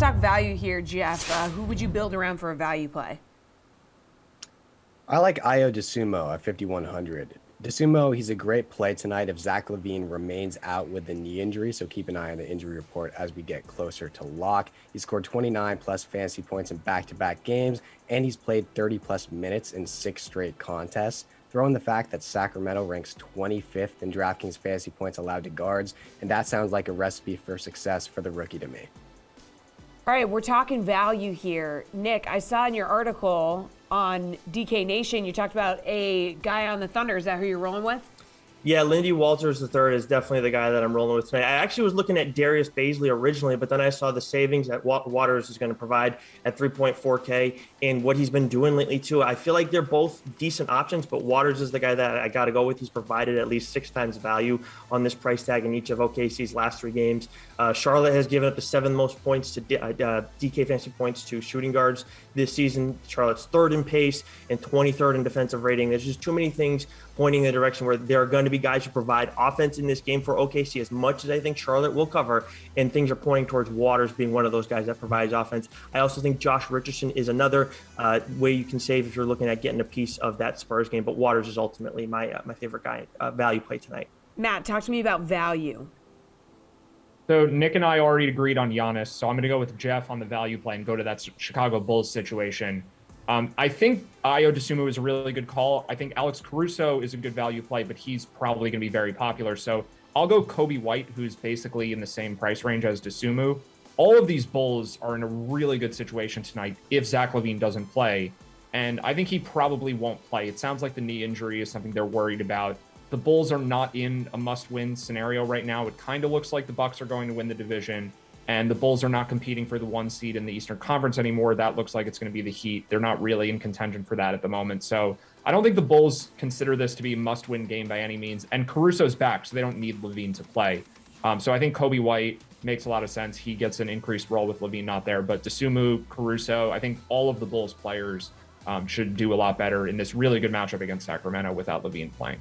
let's talk value here, Jeff. Who would you build around for a value play? I like Ayo Dosunmu at 5,100. Dosunmu, he's a great play tonight if Zach LaVine remains out with the knee injury, so keep an eye on the injury report as we get closer to lock. He scored 29 plus fantasy points in back-to-back games, and he's played 30 plus minutes in 6 straight contests. Throw in the fact that Sacramento ranks 25th in DraftKings fantasy points allowed to guards, and that sounds like a recipe for success for the rookie to me. All right, we're talking value here. Nick, I saw in your article on DK Nation, you talked about a guy on the Thunder. Is that who you're rolling with? Yeah, Lindy Walters III is definitely the guy that I'm rolling with tonight. I actually was looking at Darius Baisley originally, but then I saw the savings that Waters is going to provide at 3.4K and what he's been doing lately too. I feel like they're both decent options, but Waters is the guy that I got to go with. He's provided at least 6 times value on this price tag in each of OKC's last 3 games. Charlotte has given up the 7th most points to DK fantasy points to shooting guards this season. Charlotte's 3rd in pace and 23rd in defensive rating. There's just too many things pointing in the direction where there are going to be guys who provide offense in this game for OKC as much as I think Charlotte will cover, and things are pointing towards Waters being one of those guys that provides offense. I also think Josh Richardson is another way you can save if you're looking at getting a piece of that Spurs game, but Waters is ultimately my favorite guy value play tonight. Matt, talk to me about value. So Nick and I already agreed on Giannis, so I'm going to go with Jeff on the value play and go to that Chicago Bulls situation. I think Ayo Dosunmu is a really good call. I think Alex Caruso is a good value play, but he's probably going to be very popular. So I'll go Kobe White, who's basically in the same price range as Dosunmu. All of these Bulls are in a really good situation tonight if Zach LaVine doesn't play. And I think he probably won't play. It sounds like the knee injury is something they're worried about. The Bulls are not in a must-win scenario right now. It kind of looks like the Bucks are going to win the division, and the Bulls are not competing for the 1 seed in the Eastern Conference anymore. That looks like it's going to be the Heat. They're not really in contention for that at the moment. So I don't think the Bulls consider this to be a must-win game by any means. And Caruso's back, so they don't need LaVine to play. So I think Kobe White makes a lot of sense. He gets an increased role with LaVine not there. But Dosunmu, Caruso, I think all of the Bulls players should do a lot better in this really good matchup against Sacramento without LaVine playing.